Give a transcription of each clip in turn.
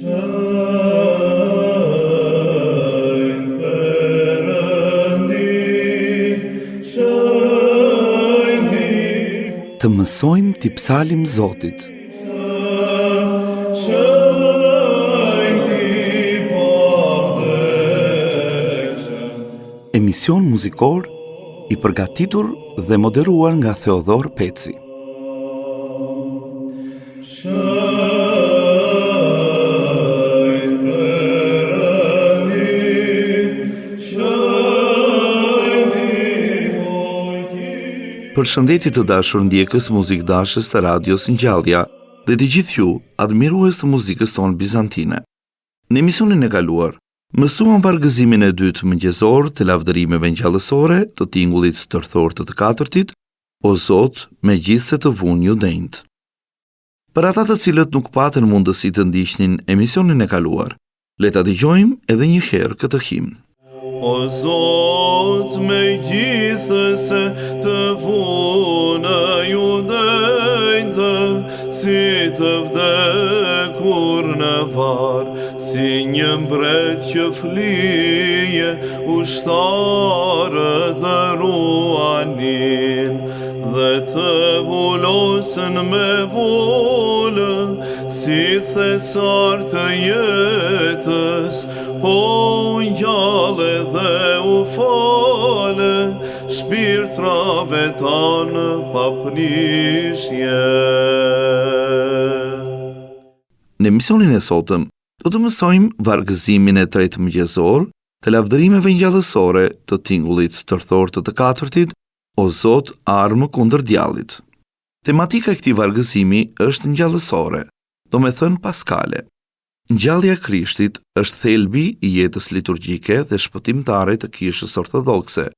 Të mësojmë t'i psalim Zotit. Emision muzikor i përgatitur dhe moderuar nga Theodor Peci. Përshëndetje të dashur ndjekës muzikdashës të radios Ngjallja dhe të gjithë ju admirues të muzikës tonë bizantine. Në emisionin e kaluar, mësuam vargëzimin e dytë mëngjesor të lavdërimeve ngjallësore të tingullit tërthor të katërtit, O Zot, megjithse të vunë ju denjtë. Për ata të cilët nuk patën mundësi të ndiqnin emisionin e kaluar, le ta dëgjojmë edhe një herë këtë himn. O Zot, megjithse të vunë ju denjtë, si të vdekur në varë, si një mbret që flije, ushtarët të ruanin, dhe të vullosën me vullë, si thesar të jetës, po ngjallë dhe u fale, shpirtrave tanë pa prishje. Në emisionin e sotëm, do të mësojmë vargëzimin e tretë mëngjesor të lavdërimeve ngjallësore të tingullit tërthor të katërtit, O Zot, armë kundër djallit. Tematika e këtij vargëzimi është ngjallësore, do me thënë paskale. Ngjallja e Krishtit është thelbi i jetës liturgjike dhe shpëtimtare të Kishës Ortodokse,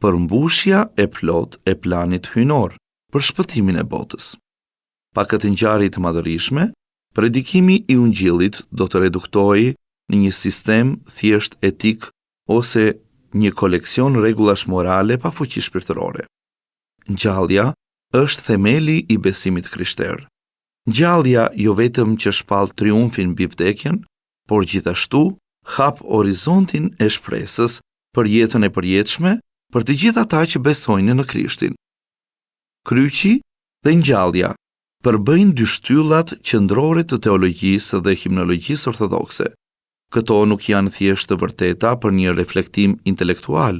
përmbushja e plotë e planit hyjnor për shpëtimin e botës. Pa këtë ngjarje të madhërishme, predikimi i Ungjillit do të reduktohej në një sistem thjesht etik ose një koleksion rregullash morale pa fuqi shpirtërore. Ngjallja është themeli i besimit krishter. Ngjallja jo vetëm që shpall triumfin mbi vdekjen, por gjithashtu hap horizontin e shpresës për jetën e përjetshme për të gjithë ata që besojnë në Krishtin. Kryqi dhe ngjallja përbëjnë dy shtyllat qendrore të teologjisë dhe himnologjisë ortodokse. Këto nuk janë thjesht të vërteta për një reflektim intelektual,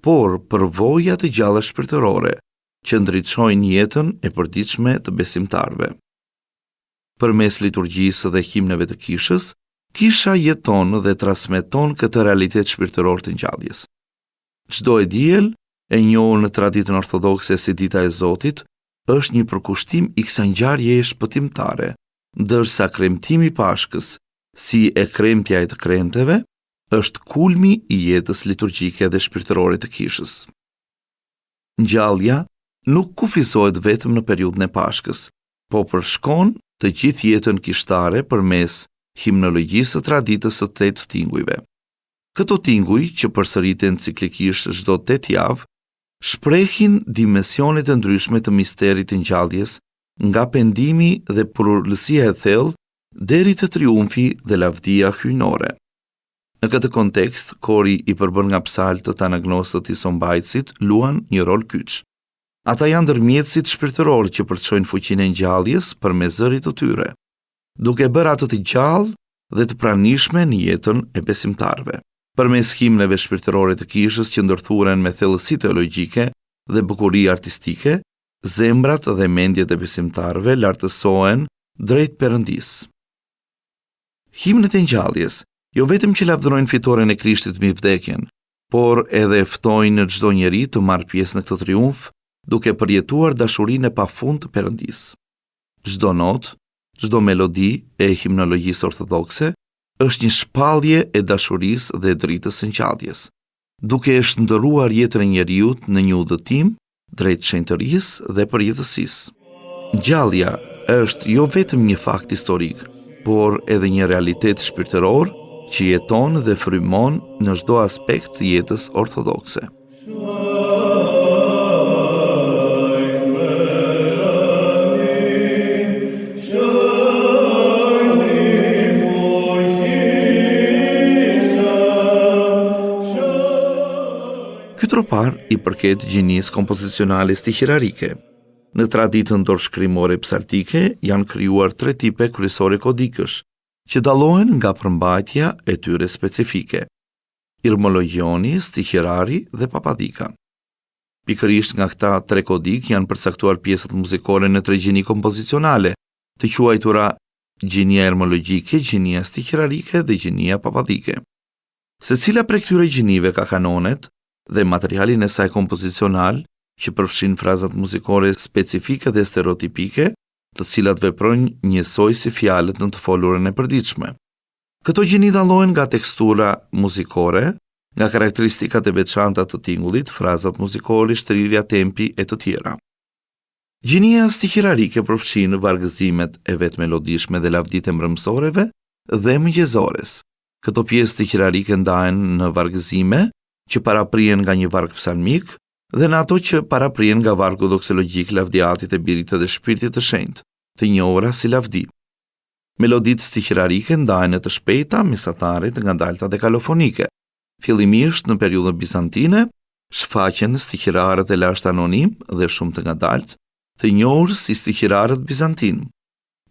por përvoja të gjalla shpirtërore që ndriçojnë jetën e përditshme të besimtarëve. Përmes liturgjisë dhe himneve të Kishës, Kisha jeton dhe transmeton këtë realitet shpirtëror të ngjalljes. Çdo e diel, e njohur në traditën ortodokse si dita e Zotit, është një përkushtim i kësaj ngjarjeje shpëtimtare, ndërsa kremtimi i Pashkës, si e kremtja e të kremteve, është kulmi i jetës liturgjike dhe shpirtërore të Kishës. Ngjallja nuk kufizohet vetëm në periudhën e Pashkës, po përshkon të gjithë jetën kishtare përmes himnologjisë së traditës së 8 tingujve. Këto tinguj, që përsëriten ciklikisht çdo 8 javë, shprehin dimensione të ndryshme të misterit të ngjalljes, nga pendimi dhe prullësia e thellë deri te triumfi dhe lavdia hyjnore. Në këtë kontekst, kori i përbërë nga psaltë të anagnostët i sombajtësit luan një rol kyç. Ata janë ndërmjetësit shpirtëror që përçojnë fuqinë e ngjalljes përmes zërit të tyre, duke bërë atë të gjallë dhe të pranishme në jetën e besimtarëve. Përmes himneve shpirtërore të Kishës që ndërthuren me thellësi teologjike dhe bukuri artistike, zemrat dhe mendjet e besimtarëve lartësohen drejt Perëndisë. Himnet e ngjalljes jo vetëm që lavdërojnë fitoren e Krishtit mbi vdekjen, por edhe ftojnë çdo njeri të marrë pjesë në këtë triumf, duke përjetuar dashurinë e pafund të Perëndisë. Çdo notë, çdo melodi e himnologjisë ortodokse është një shpallje e dashurisë dhe dritës së ngjalljes, duke e shndërruar jetën e njeriut në një udhëtim drejt shenjtërisë dhe përjetësisë. Ngjallja është jo vetëm një fakt historik, por edhe një realitet shpirtëror që jeton dhe frymon në çdo aspekt të jetës ortodokse. parë i përket gjinisë kompozicionale stiqërarike. Në traditën dorëshkrimore psaltike janë krijuar 3 tipe kryesore kodikësh, që dallohen nga përmbajtja e tyre specifike: irmologjioni, stiqërari dhe papadika. Pikërisht nga këta 3 kodik janë përcaktuar pjesët muzikore në 3 gjini kompozicionale, të quajtura gjinia irmologjike, gjinia stiqërarike dhe gjinia papadike. Secila prej këtyre gjinive ka kanonet dhe materialin e saj kompozicional, që përfshin frazat muzikore specifike dhe stereotipike, të cilat veprojnë njësoj si fjalët në të folurën e përditshme. Këto gjini dallohen nga tekstura muzikore, nga karakteristikat e veçanta të tingullit, frazat muzikore, shtrirja, tempi e të tjera. Gjinia stiqërarike përfshin vargëzimet e vetë melodishme dhe lavditë e mbrëmësoreve dhe mëngjesores. Këto pjesë stiqërarike ndahen në vargëzime që paraprien nga një varg psalmik dhe në ato që paraprien nga vargu doksologjik, lavdiatit e Birit dhe Shpirtit të Shenjtë, të njohura si lavdi. Meloditë stiqërarike ndahen në të shpejta, mesatare, të ngadalta dhe kalofonike. Fillimisht në periudhën bizantine, shfaqen stiqërarët e lashtë anonim dhe shumë të ngadalt, të njohur si stiqërarët bizantin.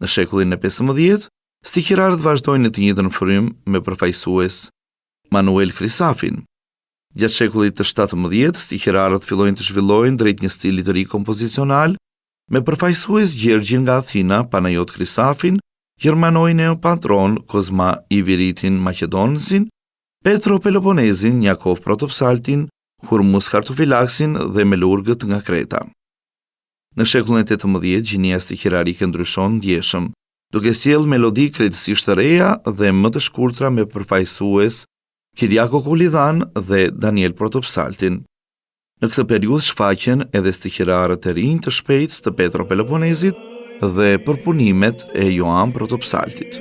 Në shekullin e 15, stiqërarët vazhdojnë në të njëjtën frymë me përfaqësues Manuel Crisafin. Gjatë shekullit të 17, stiqërarët fillojnë të zhvillojnë drejt një stili të ri kompozicional, me përfaqësues Gjergjin nga Athina, Panajot Crisafin, Gjermanoj Neopatron, Kozma Iviritin Maqedonësin, Petro Peloponezin, Jakov Protopsaltin, Hurmus Kartofilaksin dhe Melurgët nga Kreta. Në shekullin e 18, gjinia stiqërarike ndryshon ndjeshëm, duke sjellë melodi krejtësisht të reja dhe më të shkurtra me përfaqësues Kiriako Kulidhan dhe Daniel Protopsaltin. Në këtë periudhë shfaqen edhe stiqërarët e rinj të shpejtë të Petro Peloponezit dhe përpunimet e Joan Protopsaltit.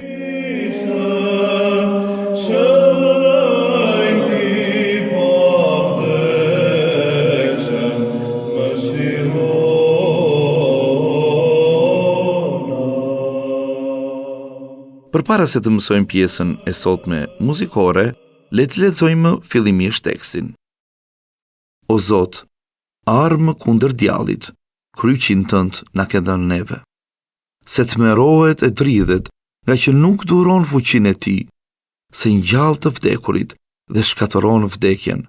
Përpara se të mësojmë pjesën e sotme muzikore, le të lexojmë fillimisht tekstin. O Zot, armë kundër djallit, kryqin tënd na ke dhënë neve. Se tmerrohet e dridhet, nga që nuk duron fuqinë e tij, se ngjall të vdekurit dhe shkatëron vdekjen.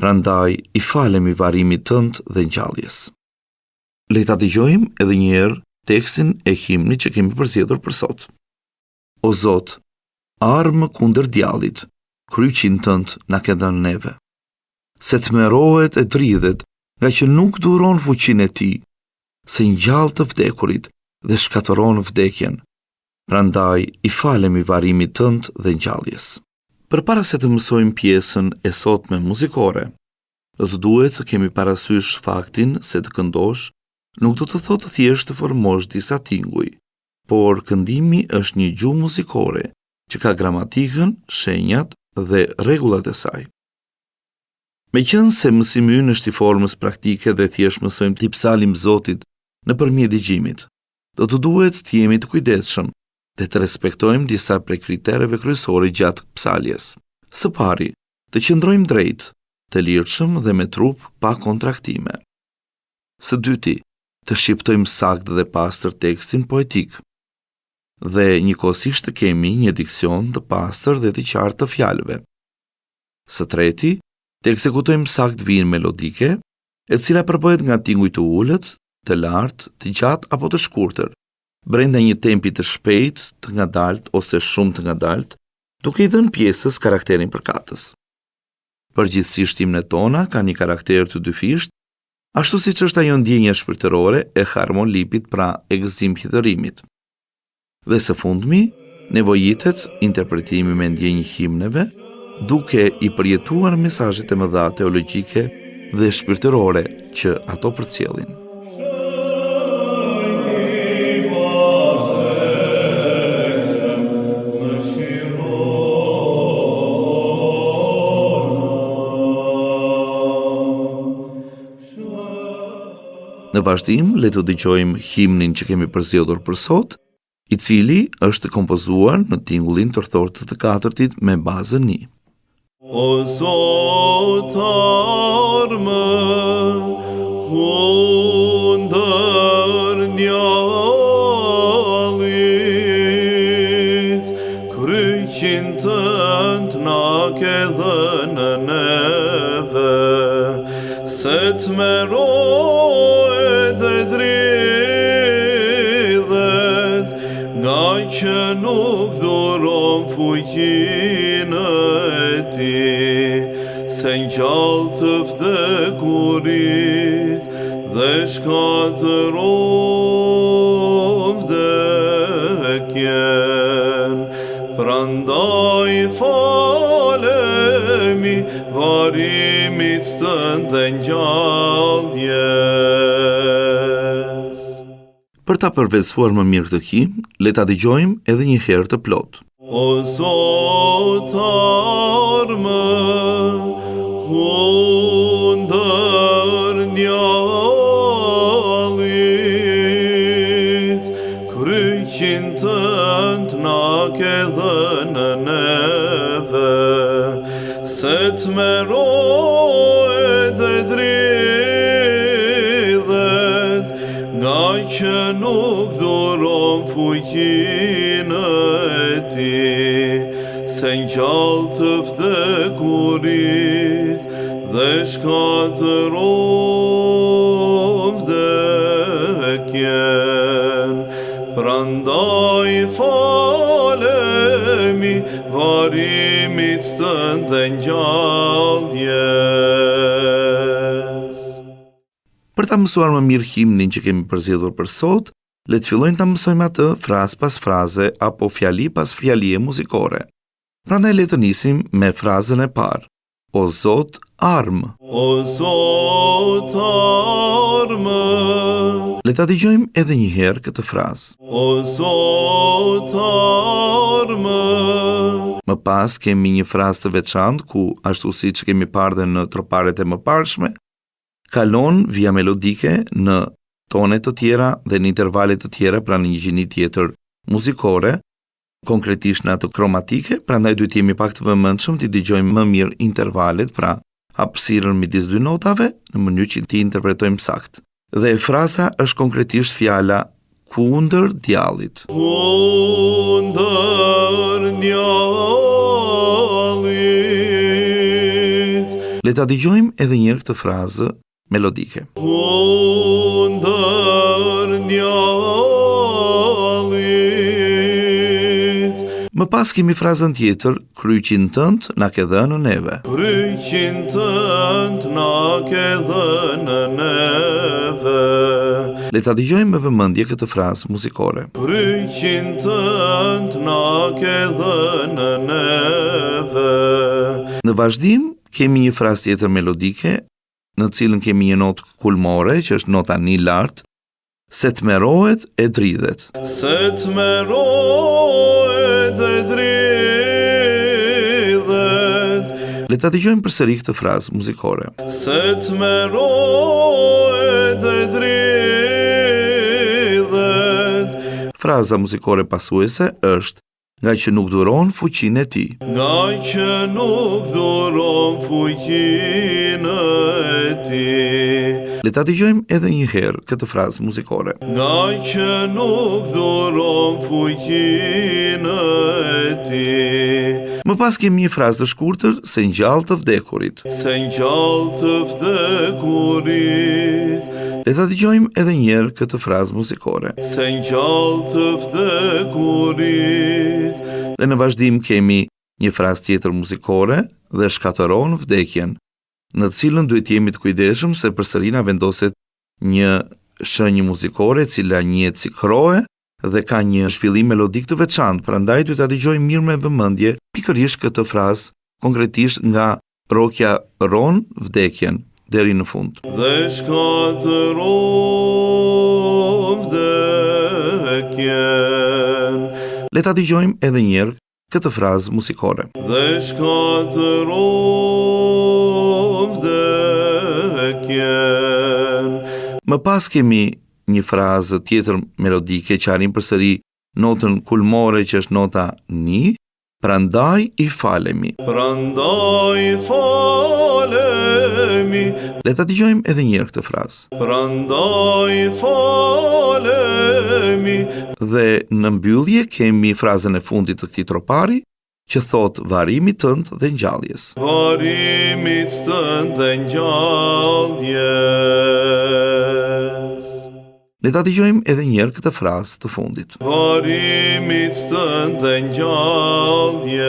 Prandaj i falemi varimit tënd dhe ngjalljes. Le ta dëgjojmë edhe një herë tekstin e himnit që kemi përzgjedhur për sot. O Zot, armë kundër djallit, kryqin tënd na ke dhënë neve. Se tmerrohet e dridhet, nga që nuk duron fuqinë e tij, se ngjall të vdekurit dhe shkatëron vdekjen. Prandaj i falemi varimit tënd dhe ngjalljes. Përpara se të mësojmë pjesën e sotme muzikore, do të duhet të kemi parasysh faktin se të këndosh nuk do të thotë thjesht të formosh disa tinguj, por këndimi është një gjuhë muzikore që ka gramatikën, shenjat dhe rregullat e saj. Meqenëse se mësimi ynë është i formës praktike dhe thjesht mësojmë t'i psalim Zotit nëpërmjet dëgjimit, do të duhet të jemi të kujdesshëm dhe të respektojmë disa prej kritereve kryesore gjatë psaljes. Së pari, të qëndrojmë drejt, të lirshëm dhe me trup pa kontraktime. Së dyti, të shqiptojmë sakt dhe pastër tekstin poetik. Dhe njëkohësisht të kemi një diksion të pastër dhe të qartë të fjalëve. Së treti, të ekzekutojmë sakt vijën melodike, e cila përbohet nga tinguj të ulët, të lartë, të gjatë apo të shkurtër, brenda një tempi të shpejtë, të ngadalt ose shumë të ngadalt, duke i dhënë pjesës karakterin përkatës. Përgjithsisht himnet tona kanë një karakter të dyfisht, ashtu siç është ajo ndjenja shpirtërore e harmonlipit, pra e gëzimhidhërimit. Dhe së fundmi, nevojitet interpretimi me ndjenjë himneve, duke i përjetuar mesazhet e mëdha teologjike dhe shpirtërore që ato përcjellin. Në vazhdim, le të dëgjojmë himnin që kemi përzgjedhur për sot, i cili është kompozuar në tingullin tërthor të katërtit me bazën 1. O Zot, armë kundër djallit, kryqin tënd na ke dhënë neve, se t'merohet e dridhet, nga që nuk duron fuqinë e ti, se ngjall të vdekurit dhe shkatëron vdekjen. Prandaj falemi varimit tënd dhe ngjalljes. Për ta përvetësuar më mirë këtë himn, le ta dëgjojmë edhe një herë të plot. O Zot, armë kundër djallit, kryqin tënd na ke dhënë neve, se t'merohet e dridhet, nga që nuk duron fuqinë e ti, se ngjall të vdekurit dhe shkatëron vdekjen. Prandaj falemi varimit tënd dhe ngjalljes. Për ta mësuar më mirë himnin që kemi përzgjedhur për sot, le të fillojmë ta mësojmë atë frazë pas fraze apo fjali pas fjalie muzikore. Prandaj le të nisim me frazën e parë. O Zot, armë. O Zot, armë. Le ta dëgjojmë edhe një herë këtë frazë. O Zot, armë. Më pas kemi një frazë të veçantë ku, ashtu siç kemi parë dhe në troparet e mëparshme, kalon via melodike në tone të tjera dhe në intervale të tjera, pra në një gjini tjetër muzikore, konkretisht në ato kromatike, prandaj duhet jemi pak të vëmendshëm të dëgjojmë më mirë intervalet, pra hapësirën midis dy notave, në mënyrë që ti interpretojmë sakt. Dhe fraza është konkretisht fjala kundër djallit. Kundër djallit. Le ta dëgjojmë edhe një herë këtë frazë melodike. Kundër djallit. Më pas kemi frazën tjetër, kryqin tënd na ke dhënë neve. Kryqin tënd na ke dhënë neve. Le ta dëgjojmë me vëmendje këtë frazë muzikore. Kryqin tënd na ke dhënë neve. Në vazhdim kemi një frazë tjetër melodike, në cilën kemi një notë kulmore, që është nota një lartë, se t'merohet e dridhet. Se t'merohet e dridhet. Le ta dëgjojmë përsëri këtë frazë muzikore. Se t'merohet e dridhet. Fraza muzikore pasuese është nga që nuk duron fuqinë e ti. Nga që nuk duron fuqinë e ti. Le ta dëgjojmë edhe një herë këtë frazë muzikore. Nga që nuk duron fuqinë e ti. Më pas kemi një frazë të shkurtër, se ngjall të vdekurit. Se ngjall të vdekurit. Le ta dëgjojmë edhe një herë këtë frazë muzikore. Se ngjall të vdekurit. Dhe në vazhdim kemi një frazë tjetër muzikore dhe shkatëron vdekjen, në cilën duhet jemi të kujdesshëm se përsëri na vendoset një shenjë muzikore e cila njihet si krohe dhe ka një zhvillim melodik të veçantë, prandaj duhet ta dëgjojmë mirë me vëmendje pikërisht këtë frazë, konkretisht nga rokja ron vdekjen deri në fund. Dhe shkatëron vdekjen. Le ta dëgjojmë edhe një herë këtë frazë muzikore. Dhe shkatëron vdekjen. Më pas kemi një frazë tjetër melodike që arrin përsëri notën kulmore që është nota ni, Prandaj i falemi. Prandaj falemi. Le ta dëgjojmë edhe një herë këtë frazë. Prandaj falemi. Dhe në mbyllje kemi frazën e fundit të këtij tropari që thot varimit tënd dhe ngjalljes. Varimit tënd dhe ngjalljes. Le ta dëgjojmë edhe një herë këtë frazë të fundit. Varimit tënd dhe ngjalljes.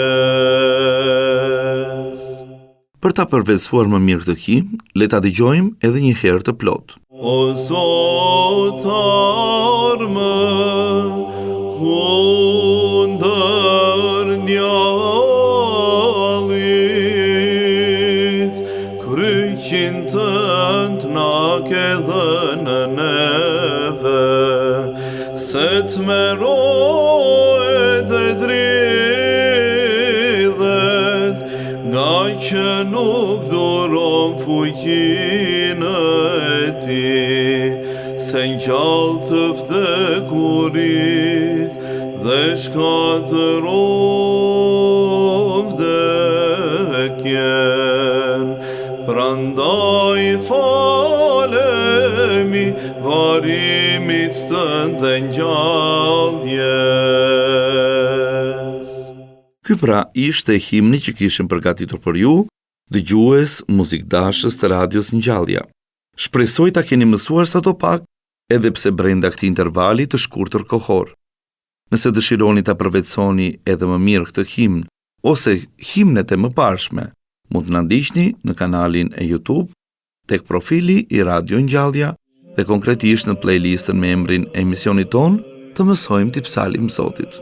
Për ta përvetësuar më mirë këtë himn, le ta dëgjojmë edhe një herë të plot. O Zot, armë kundër djallit, kryqin tënd na ke dhënë neve, se t'merohet e dridhet, nga që nuk duron fuqinë e ti, se ngjall të vdekurit dhe shkatëron vdekjen. Prandaj falemi, varimit tënd dhe ngjalljes. Ky pra ishte himni që kishim përgatitur për ju, dëgjues muzikdashës të radios Ngjallja. Shpresoj ta keni mësuar sadopak, edhe pse brenda këtij intervali të shkurtër kohor. Nëse dëshironi ta përvetësoni edhe më mirë këtë himn ose himnet e mëparshme, mund të na ndiqni në kanalin e YouTube, tek profili i Radio Ngjallja dhe konkretisht në playlistën me emrin e emisionit ton, të mësojmë tipsalim Zotit.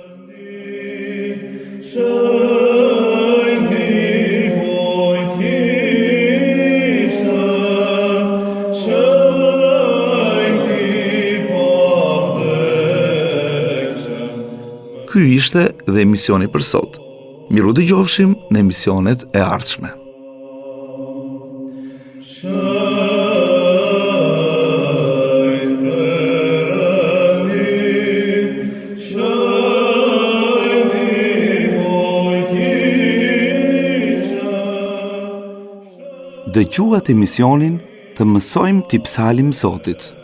Ky ishte dhe emisioni për sot. Miru dëgjofshim në emisionet e ardhshme. Dëgjuat emisionin Të mësojmë tipsalim Zotit.